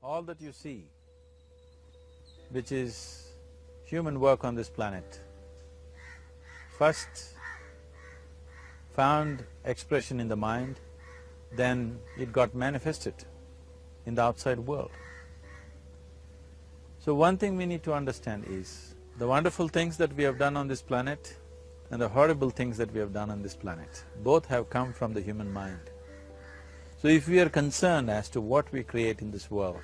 All that you see, which is human work on this planet, first found expression in the mind, then it got manifested in the outside world. So one thing we need to understand is, the wonderful things that we have done on this planet and the horrible things that we have done on this planet, both have come from the human mind. So if we are concerned as to what we create in this world,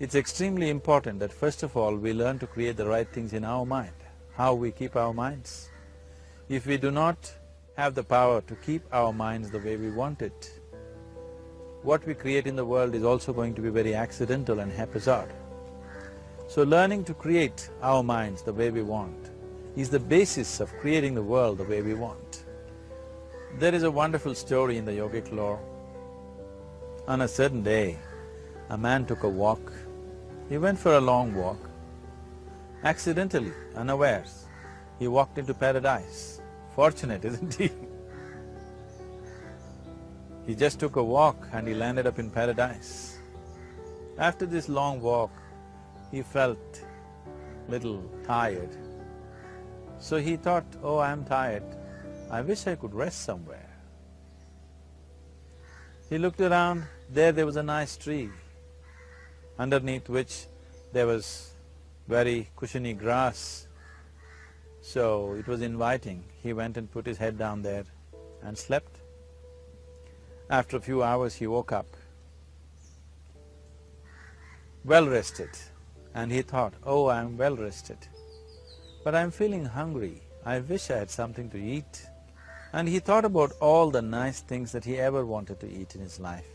it's extremely important that first of all we learn to create the right things in our mind, how we keep our minds. If we do not have the power to keep our minds the way we want it, what we create in the world is also going to be very accidental and haphazard. So learning to create our minds the way we want is the basis of creating the world the way we want. There is a wonderful story in the yogic lore. On a certain day, a man took a walk. He went for a long walk. Accidentally, unawares, he walked into paradise. Fortunate, isn't he? He just took a walk and he landed up in paradise. After this long walk, he felt little tired. So he thought, oh, I'm tired, I wish I could rest somewhere. He looked around, there was a nice tree, underneath which there was very cushiony grass. So it was inviting. He went and put his head down there and slept. After a few hours he woke up, well rested, and he thought, oh, I'm well rested, but I'm feeling hungry, I wish I had something to eat. And he thought about all the nice things that he ever wanted to eat in his life.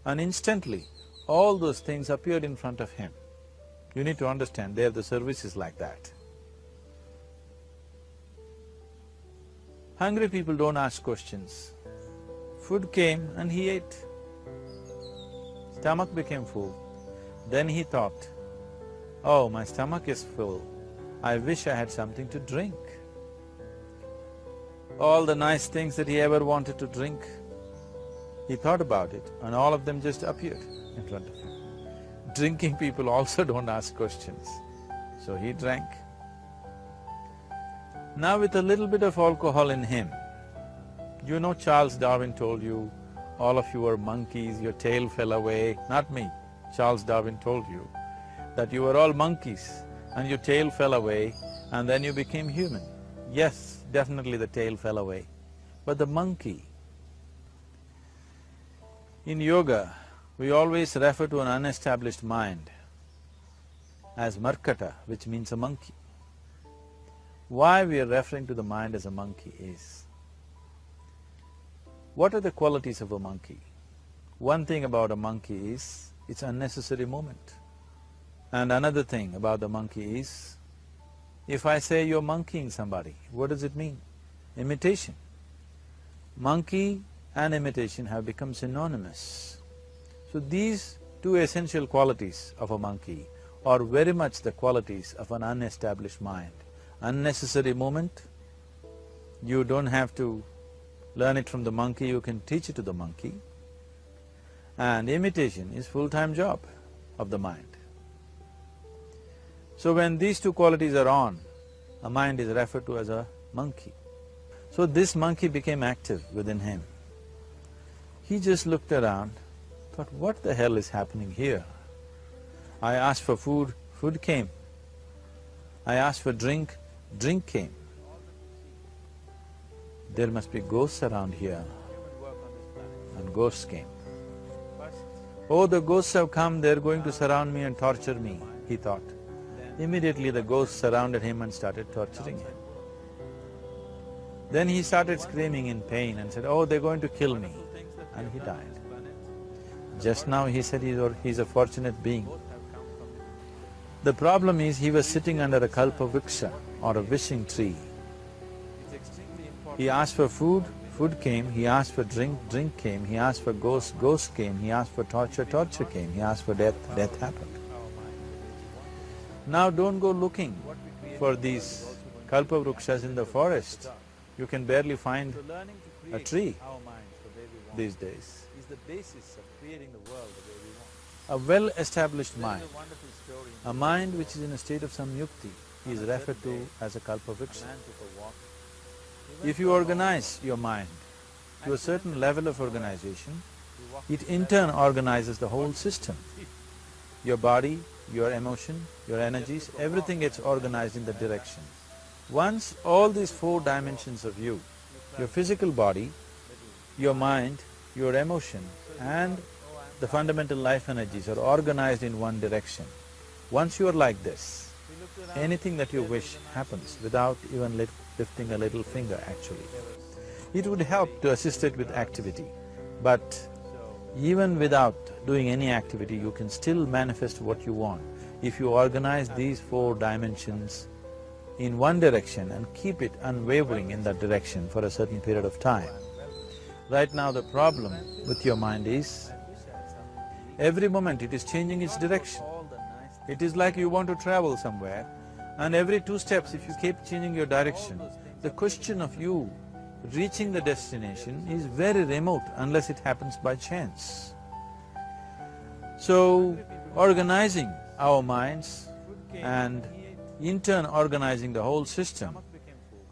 And instantly, all those things appeared in front of him. You need to understand, there the service is like that. Hungry people don't ask questions. Food came and he ate. Stomach became full. Then he thought, oh, my stomach is full, I wish I had something to drink. All the nice things that he ever wanted to drink, he thought about it and all of them just appeared in front of him. Drinking people also don't ask questions, so he drank. Now with a little bit of alcohol in him, you know Charles Darwin told you, all of you are monkeys, your tail fell away. Not me, Charles Darwin told you that you were all monkeys and your tail fell away and then you became human. Yes, definitely the tail fell away, but the monkey… In yoga, we always refer to an unestablished mind as markata, which means a monkey. Why we are referring to the mind as a monkey is, what are the qualities of a monkey? One thing about a monkey is, it's unnecessary movement. And another thing about the monkey is, if I say you're monkeying somebody, what does it mean? Imitation. Monkey and imitation have become synonymous. So these two essential qualities of a monkey are very much the qualities of an unestablished mind. Unnecessary movement, you don't have to learn it from the monkey, you can teach it to the monkey. And imitation is full-time job of the mind. So when these two qualities are on, a mind is referred to as a monkey. So this monkey became active within him. He just looked around, thought, what the hell is happening here? I asked for food, food came. I asked for drink, drink came. There must be ghosts around here. And ghosts came. Oh, the ghosts have come, they're going to surround me and torture me, he thought. Immediately the ghosts surrounded him and started torturing him. Then he started screaming in pain and said, oh, they're going to kill me, and he died. Just now he said he's a fortunate being. The problem is he was sitting under a kalpa vriksha or a wishing tree. He asked for food, food came. He asked for drink, drink came. He asked for ghost, ghost came. He asked for torture, torture came. He asked for death, death happened. Now don't go looking for these kalpa vrikshas in the forest. You can barely find a tree these days. Is the basis of creating the world the way we want. A well-established mind, a mind which is in a state of samyukti, is referred to as a kalpavriksha. If you organize your mind to a certain level of organization, it in turn organizes the whole system. Your body, your emotion, your energies, everything gets organized in that direction. Once all these four dimensions of you, your physical body, your mind, your emotion and the fundamental life energies are organized in one direction. Once you are like this, anything that you wish happens without even lifting a little finger actually. It would help to assist it with activity, but even without doing any activity, you can still manifest what you want if you organize these four dimensions in one direction and keep it unwavering in that direction for a certain period of time. Right now the problem with your mind is, every moment it is changing its direction. It is like you want to travel somewhere and every 2 steps if you keep changing your direction, the question of you reaching the destination is very remote unless it happens by chance. So, organizing our minds and in turn organizing the whole system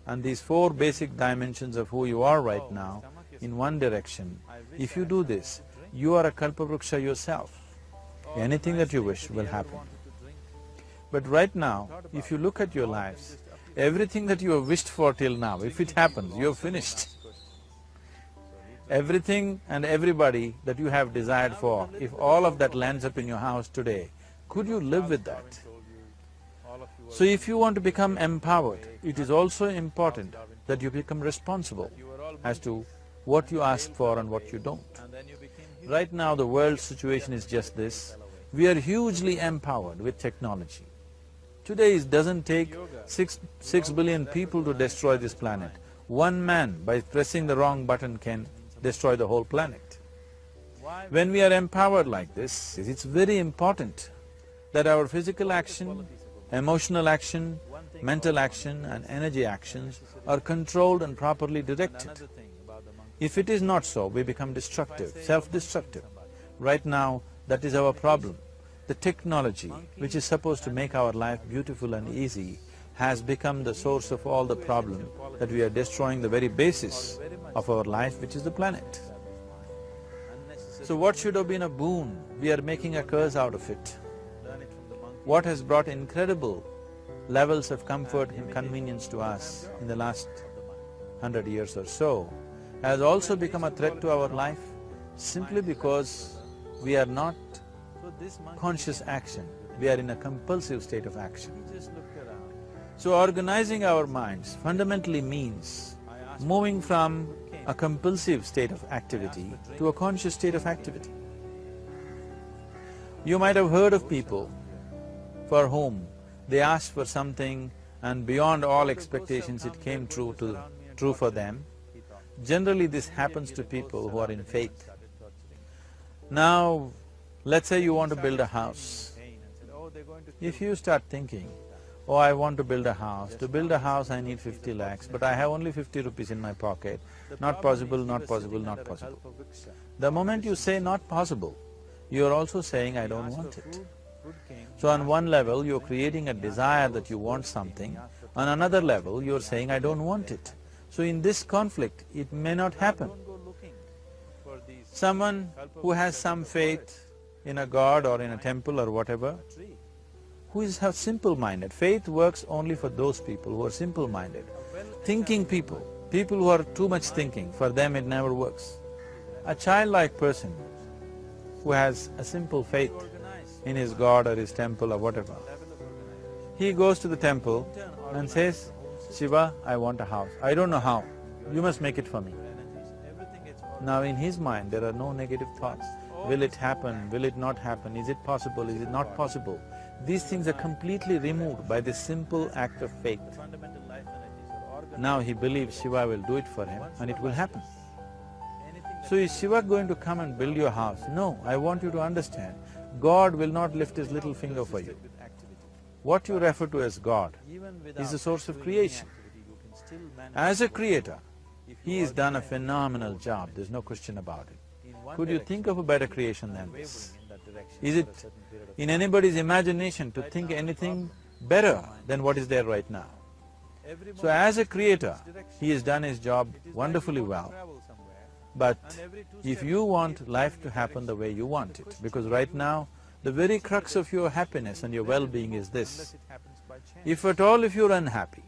and these 4 basic dimensions of who you are right now in one direction, if you do this, you are a kalpavriksha yourself. Anything that you wish will happen. But right now, if you look at your lives, everything that you have wished for till now, if it happens, you have finished. Everything and everybody that you have desired for, if all of that lands up in your house today, could you live with that? So if you want to become empowered, it is also important that you become responsible as to what you ask for and what you don't. Right now the world's situation is just this, we are hugely empowered with technology. Today it doesn't take six billion people to destroy this planet. One man by pressing the wrong button can destroy the whole planet. When we are empowered like this, it's very important that our physical action, emotional action, mental action and energy actions are controlled and properly directed. If it is not so, we become destructive, self-destructive. Right now, that is our problem. The technology, which is supposed to make our life beautiful and easy, has become the source of all the problem, that we are destroying the very basis of our life, which is the planet. So what should have been a boon, we are making a curse out of it. What has brought incredible levels of comfort and convenience to us in the last 100 years or so, has also become a threat to our life simply because we are not conscious action, we are in a compulsive state of action. So organizing our minds fundamentally means moving from a compulsive state of activity to a conscious state of activity. You might have heard of people for whom they asked for something and beyond all expectations it came true for them. Generally this happens to people who are in faith. Now, let's say you want to build a house. If you start thinking, oh, I want to build a house, to build a house I need 50 lakhs, but I have only 50 rupees in my pocket, not possible, not possible, not possible. The moment you say not possible, you are also saying I don't want it. So on one level you're creating a desire that you want something, on another level you're saying I don't want it. So in this conflict, it may not happen. Someone who has some faith in a god or in a temple or whatever, who is simple-minded, faith works only for those people who are simple-minded. Thinking people, people who are too much thinking, for them it never works. A childlike person who has a simple faith in his god or his temple or whatever, he goes to the temple and says, Shiva, I want a house. I don't know how, you must make it for me. Now in his mind there are no negative thoughts. Will it happen? Will it not happen? Is it possible? Is it not possible? These things are completely removed by this simple act of faith. Now he believes Shiva will do it for him and it will happen. So is Shiva going to come and build your house? No, I want you to understand, God will not lift his little finger for you. What you refer to as God is the source of creation. As a creator, he has done a phenomenal job, there's no question about it. Could you think of a better creation than this? Is it in anybody's imagination to think anything better than what is there right now? So as a creator, he has done his job wonderfully well. But if you want life to happen the way you want it, because right now, the very crux of your happiness and your well-being is this. If at all if you're unhappy,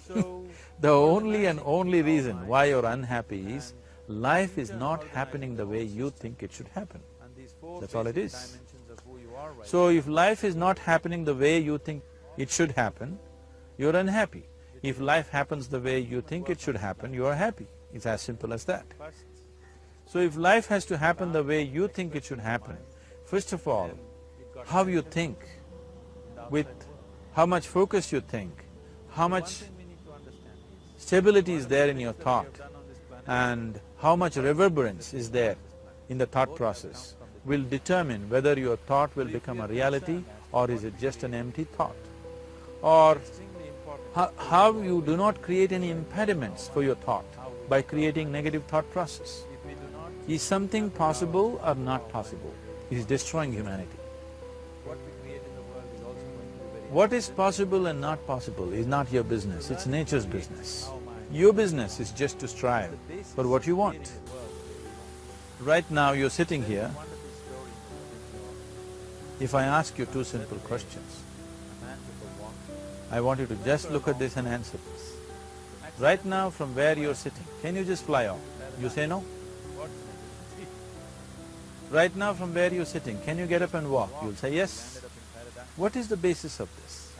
the only and only reason why you're unhappy is life is not happening the way you think it should happen. That's all it is. So if life is not happening the way you think it should happen, you're unhappy. If life happens the way you think it should happen, you are happy. It's as simple as that. So if life has to happen the way you think it should happen, first of all, how you think, with how much focus you think, how much stability is there in your thought, and how much reverberance is there in the thought process will determine whether your thought will become a reality or is it just an empty thought. Or how you do not create any impediments for your thought by creating negative thought process. Is something possible or not possible? It is destroying humanity. What is possible and not possible is not your business, it's nature's business. Your business is just to strive for what you want. Right now you're sitting here. If I ask you two simple questions, I want you to just look at this and answer this. Right now from where you're sitting, can you just fly off? You say no? Right now from where you're sitting, can you get up and walk? You'll say yes. What is the basis of this?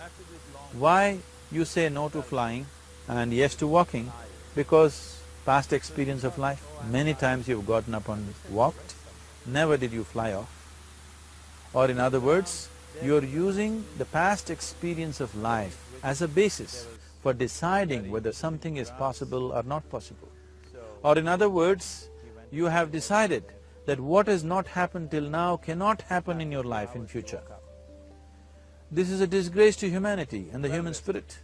Why you say no to flying and yes to walking? Because past experience of life, many times you've gotten up and walked, never did you fly off. Or in other words, you're using the past experience of life as a basis for deciding whether something is possible or not possible. Or in other words, you have decided that what has not happened till now cannot happen in your life in future. This is a disgrace to humanity and the human spirit.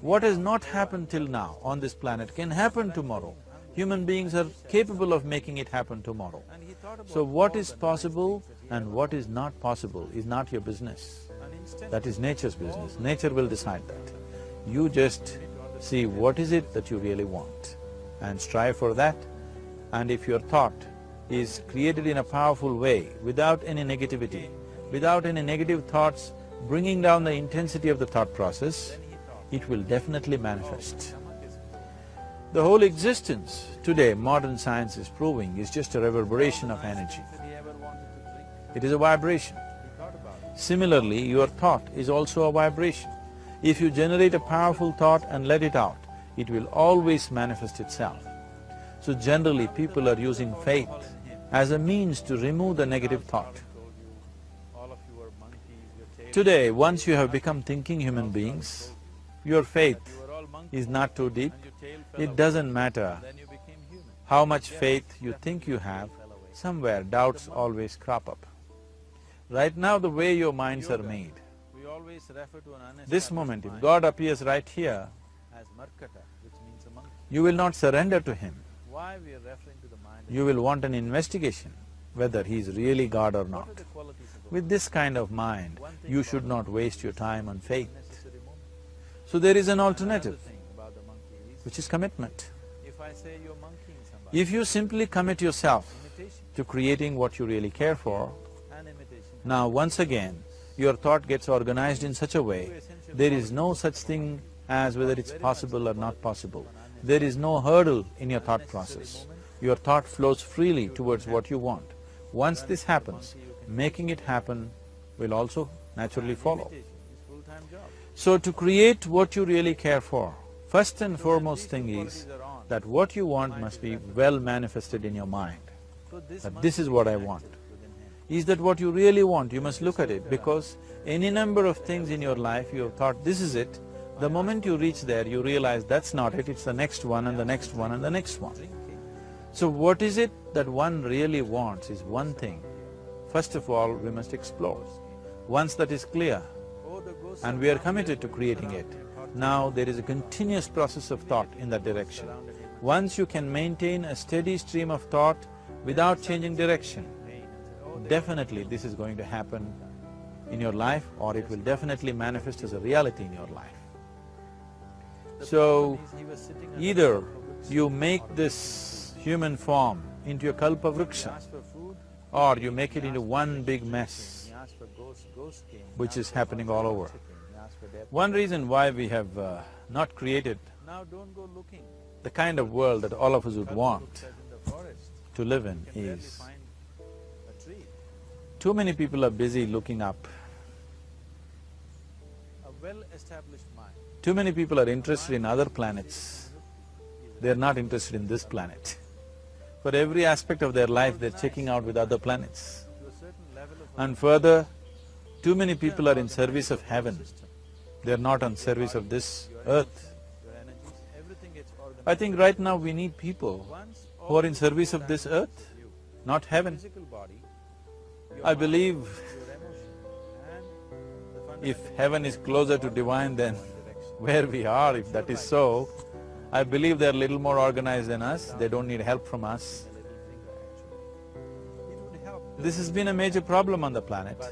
What has not happened till now on this planet can happen tomorrow. Human beings are capable of making it happen tomorrow. So what is possible and what is not possible is not your business. That is nature's business. Nature will decide that. You just see what is it that you really want and strive for that. And if your thought is created in a powerful way, without any negativity, without any negative thoughts bringing down the intensity of the thought process, it will definitely manifest. The whole existence today, modern science is proving, is just a reverberation of energy. It is a vibration. Similarly, your thought is also a vibration. If you generate a powerful thought and let it out, it will always manifest itself. So generally, people are using faith as a means to remove the negative thought. Today, once you have become thinking human beings, your faith is not too deep. It doesn't matter how much faith you think you have, somewhere doubts always crop up. Right now, the way your minds are made, this moment, if God appears right here, you will not surrender to Him. You will want an investigation whether He is really God or not. With this kind of mind, you should not waste your time on faith. So there is an alternative, which is commitment. If you simply commit yourself to creating what you really care for, now once again, your thought gets organized in such a way, there is no such thing as whether it's possible or not possible. There is no hurdle in your thought process. Your thought flows freely towards what you want. Once this happens, making it happen will also naturally follow. So to create what you really care for, first and foremost thing is that what you want must be well manifested in your mind, that this is what I want. Is that what you really want? You must look at it, because any number of things in your life you have thought, this is it. The moment you reach there, you realize that's not it, it's the next one and the next one and the next one. So what is it that one really wants is one thing. First of all, we must explore. Once that is clear, and we are committed to creating it, now there is a continuous process of thought in that direction. Once you can maintain a steady stream of thought without changing direction, definitely this is going to happen in your life, or it will definitely manifest as a reality in your life. So, either you make this human form into a kalpa vriksha, or you make it into one big mess, which is happening all over. One reason why we have not created the kind of world that all of us would want to live in is, too many people are busy looking up. Too many people are interested in other planets, they're not interested in this planet. For every aspect of their life, they're checking out with other planets. And further, too many people are in service of heaven, they're not on service of this earth. I think right now we need people who are in service of this earth, not heaven. I believe if heaven is closer to divine than where we are, if that is so, I believe they're a little more organized than us, they don't need help from us. This has been a major problem on the planet.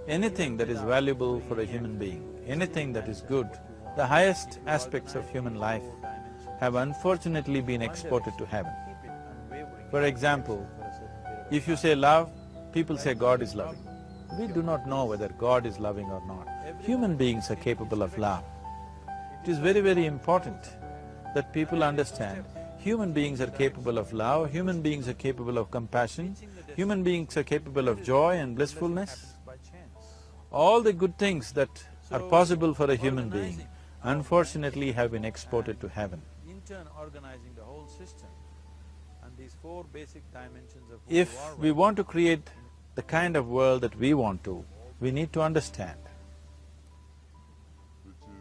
Anything that is valuable for a human being, anything that is good, the highest aspects of human life have unfortunately been exported to heaven. For example, if you say love, people say God is loving. We do not know whether God is loving or not. Human beings are capable of love. It is very, very important that people understand human beings are capable of love, human beings are capable of compassion, human beings are capable of joy and blissfulness. All the good things that are possible for a human being, unfortunately have been exported to heaven. If we want to create the kind of world that we want to, we need to understand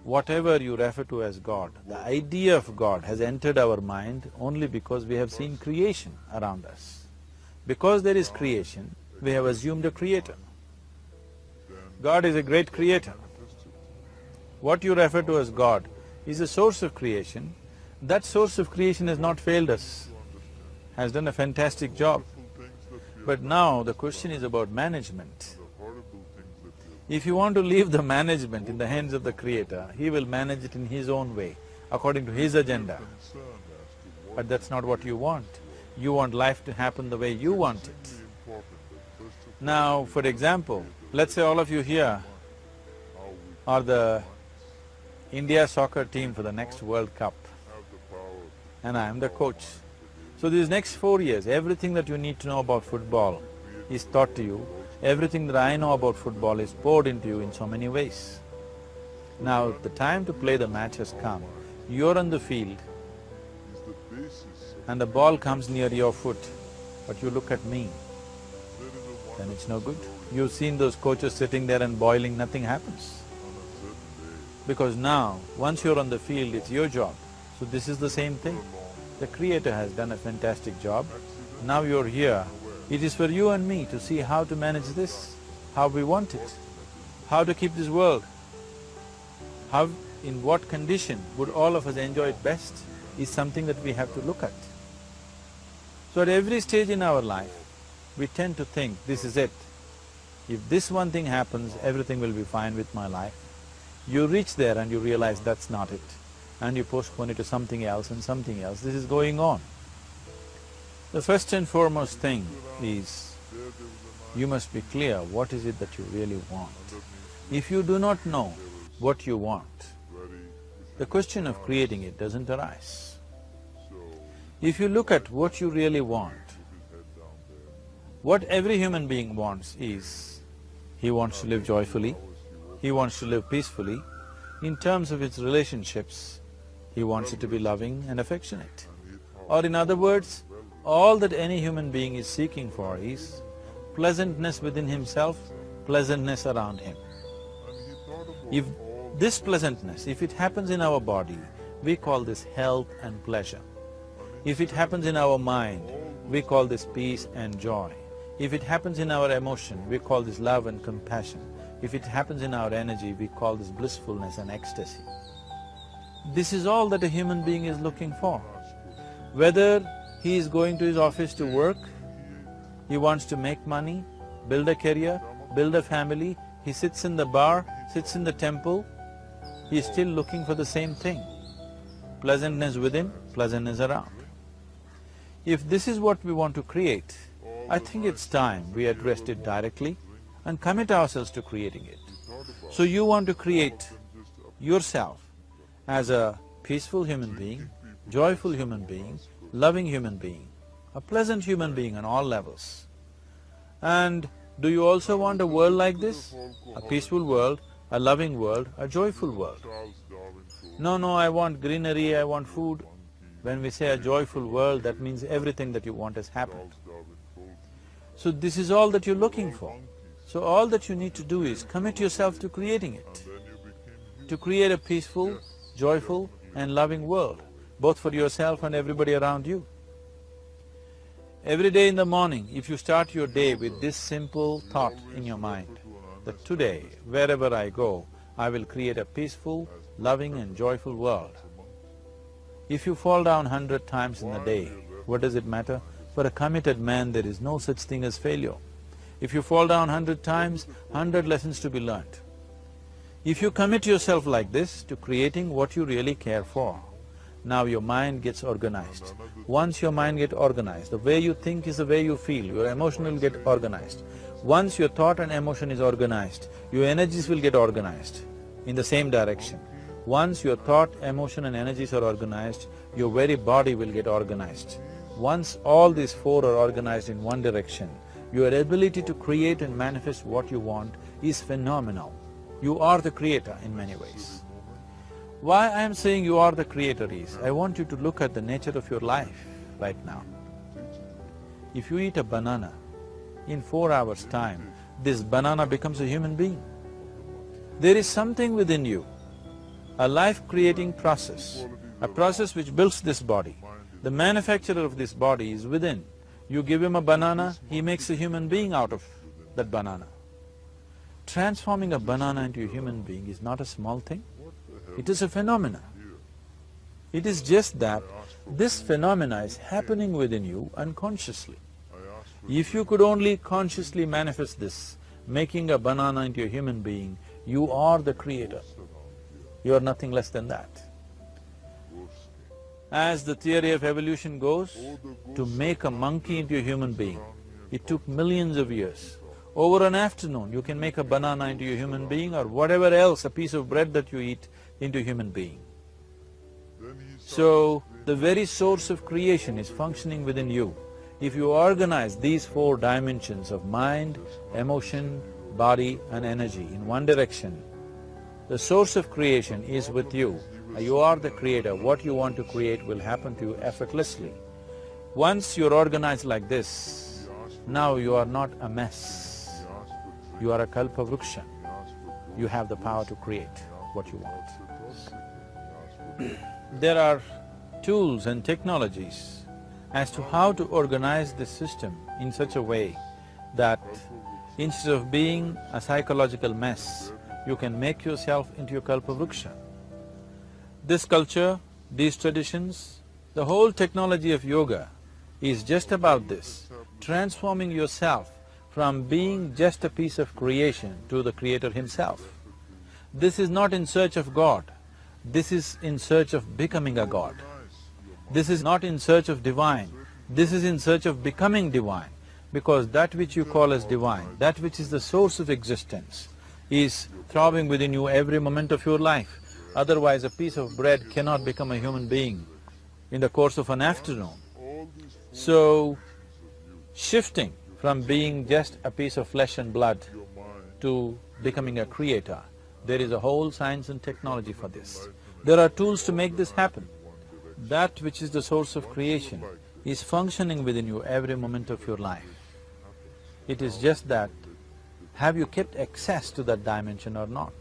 whatever you refer to as God, the idea of God has entered our mind only because we have seen creation around us. Because there is creation, we have assumed a creator. God is a great creator. What you refer to as God is a source of creation. That source of creation has not failed us, has done a fantastic job. But now the question is about management. If you want to leave the management in the hands of the Creator, He will manage it in His own way, according to His agenda. But that's not what you want. You want life to happen the way you want it. Now, for example, let's say all of you here are the India soccer team for the next World Cup, and I am the coach. So these next 4 years, everything that you need to know about football is taught to you. Everything that I know about football is poured into you in so many ways. Now, the time to play the match has come. You're on the field and the ball comes near your foot, but you look at me, then it's no good. You've seen those coaches sitting there and boiling, nothing happens. Because now, once you're on the field, it's your job. So this is the same thing. The Creator has done a fantastic job. Now you're here. It is for you and me to see how to manage this, how we want it, how to keep this world, how, in what condition would all of us enjoy it best is something that we have to look at. So at every stage in our life, we tend to think, this is it. If this one thing happens, everything will be fine with my life. You reach there and you realize that's not it, and you postpone it to something else and something else. This is going on. The first and foremost thing is, you must be clear what is it that you really want. If you do not know what you want, the question of creating it doesn't arise. If you look at what you really want, what every human being wants is, he wants to live joyfully, he wants to live peacefully. In terms of its relationships, he wants it to be loving and affectionate. Or in other words, all that any human being is seeking for is pleasantness within himself, pleasantness around him. If this pleasantness, if it happens in our body, we call this health and pleasure. If it happens in our mind, we call this peace and joy. If it happens in our emotion, we call this love and compassion. If it happens in our energy, we call this blissfulness and ecstasy. This is all that a human being is looking for. Whether he is going to his office to work, he wants to make money, build a career, build a family, he sits in the bar, sits in the temple, he is still looking for the same thing. Pleasantness within, pleasantness around. If this is what we want to create, I think it's time we addressed it directly and commit ourselves to creating it. So you want to create yourself as a peaceful human being, joyful human being, loving human being, a pleasant human being on all levels. And do you also want a world like this? A peaceful world, a loving world, a joyful world. No, I want greenery, I want food. When we say a joyful world, that means everything that you want has happened. So this is all that you're looking for. So all that you need to do is commit yourself to creating it, to create a peaceful, joyful and loving world, both for yourself and everybody around you. Every day in the morning, if you start your day with this simple thought in your mind, that today, wherever I go, I will create a peaceful, loving and joyful world. If you fall down 100 times in a day, what does it matter? For a committed man, there is no such thing as failure. If you fall down 100 times, 100 lessons to be learnt. If you commit yourself like this to creating what you really care for, now your mind gets organized. Once your mind gets organized, the way you think is the way you feel, your emotion will get organized. Once your thought and emotion is organized, your energies will get organized in the same direction. Once your thought, emotion and energies are organized, your very body will get organized. Once all these four are organized in one direction, your ability to create and manifest what you want is phenomenal. You are the creator in many ways. Why I am saying you are the creator is, I want you to look at the nature of your life right now. If you eat a banana, in 4 hours' time, this banana becomes a human being. There is something within you, a life-creating process, a process which builds this body. The manufacturer of this body is within. You give him a banana, he makes a human being out of that banana. Transforming a banana into a human being is not a small thing, it is a phenomena. It is just that this phenomena is happening within you unconsciously. If you could only consciously manifest this, making a banana into a human being, you are the creator. You are nothing less than that. As the theory of evolution goes, to make a monkey into a human being, it took millions of years. Over an afternoon, you can make a banana into a human being or whatever else, a piece of bread that you eat, into a human being. So, the very source of creation is functioning within you. If you organize these four dimensions of mind, emotion, body and energy in one direction, the source of creation is with you. You are the creator. What you want to create will happen to you effortlessly. Once you're organized like this, now you are not a mess. You are a kalpa vruksha. You have the power to create what you want. There are tools and technologies as to how to organize this system in such a way that instead of being a psychological mess, you can make yourself into a kalpa vruksha. This culture, these traditions, the whole technology of yoga is just about this, transforming yourself from being just a piece of creation to the creator himself. This is not in search of God, this is in search of becoming a God. This is not in search of divine, this is in search of becoming divine, because that which you call as divine, that which is the source of existence, is throbbing within you every moment of your life. Otherwise, a piece of bread cannot become a human being in the course of an afternoon. So, shifting from being just a piece of flesh and blood to becoming a creator, there is a whole science and technology for this. There are tools to make this happen. That which is the source of creation is functioning within you every moment of your life. It is just that, have you kept access to that dimension or not?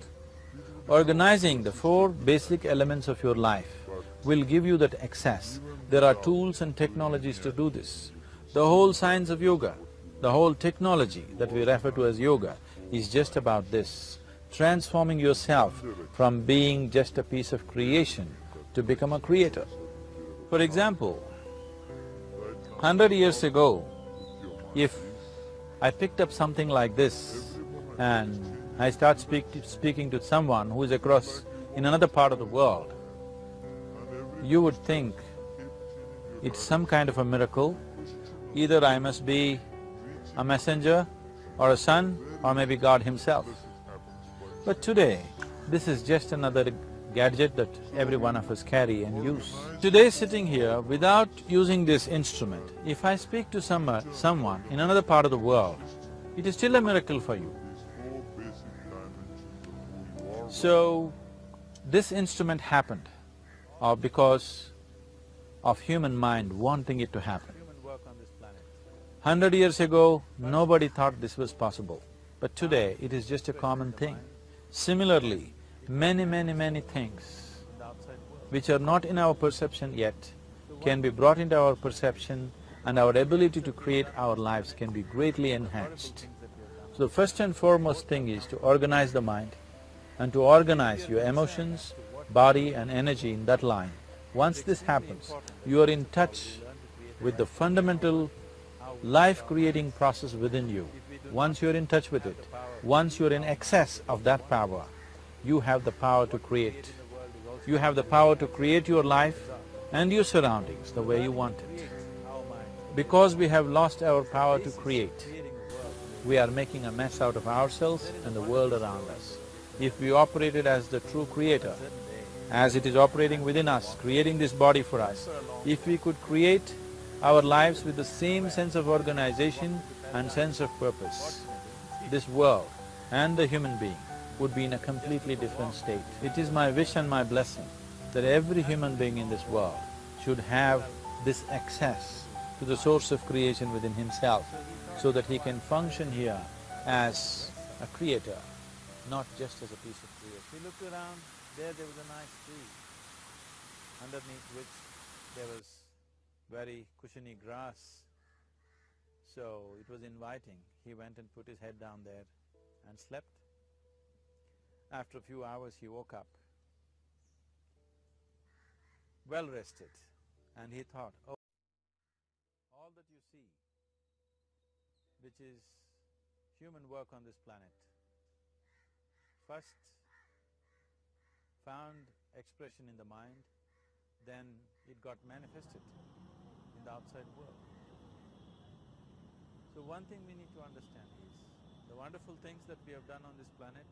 Organizing the four basic elements of your life will give you that access. There are tools and technologies to do this. The whole science of yoga, the whole technology that we refer to as yoga is just about this, transforming yourself from being just a piece of creation to become a creator. For example, 100 years ago, if I picked up something like this and I start speaking to someone who is across in another part of the world, you would think it's some kind of a miracle. Either I must be a messenger or a son or maybe God himself. But today, this is just another gadget that every one of us carry and use. Today sitting here, without using this instrument, if I speak to someone in another part of the world, it is still a miracle for you. So, this instrument happened because of human mind wanting it to happen. 100 years ago, nobody thought this was possible, but today it is just a common thing. Similarly, many things which are not in our perception yet can be brought into our perception and our ability to create our lives can be greatly enhanced. So the first and foremost thing is to organize the mind and to organize your emotions, body and energy in that line. Once this happens, you are in touch with the fundamental life-creating process within you. Once you're in touch with it, once you're in excess of that power, you have the power to create. You have the power to create your life and your surroundings the way you want it. Because we have lost our power to create, we are making a mess out of ourselves and the world around us. If we operated as the true creator, as it is operating within us, creating this body for us, if we could create our lives with the same sense of organization and sense of purpose, this world and the human being would be in a completely different state. It is my wish and my blessing that every human being in this world should have this access to the source of creation within himself so that he can function here as a creator, not just as a piece of creation. We looked around, there was a nice tree, underneath which there was very cushiony grass. So it was inviting. He went and put his head down there and slept. After a few hours he woke up, well rested, and he thought, oh, all that you see, which is human work on this planet, first found expression in the mind, then it got manifested in the outside world. So one thing we need to understand is, the wonderful things that we have done on this planet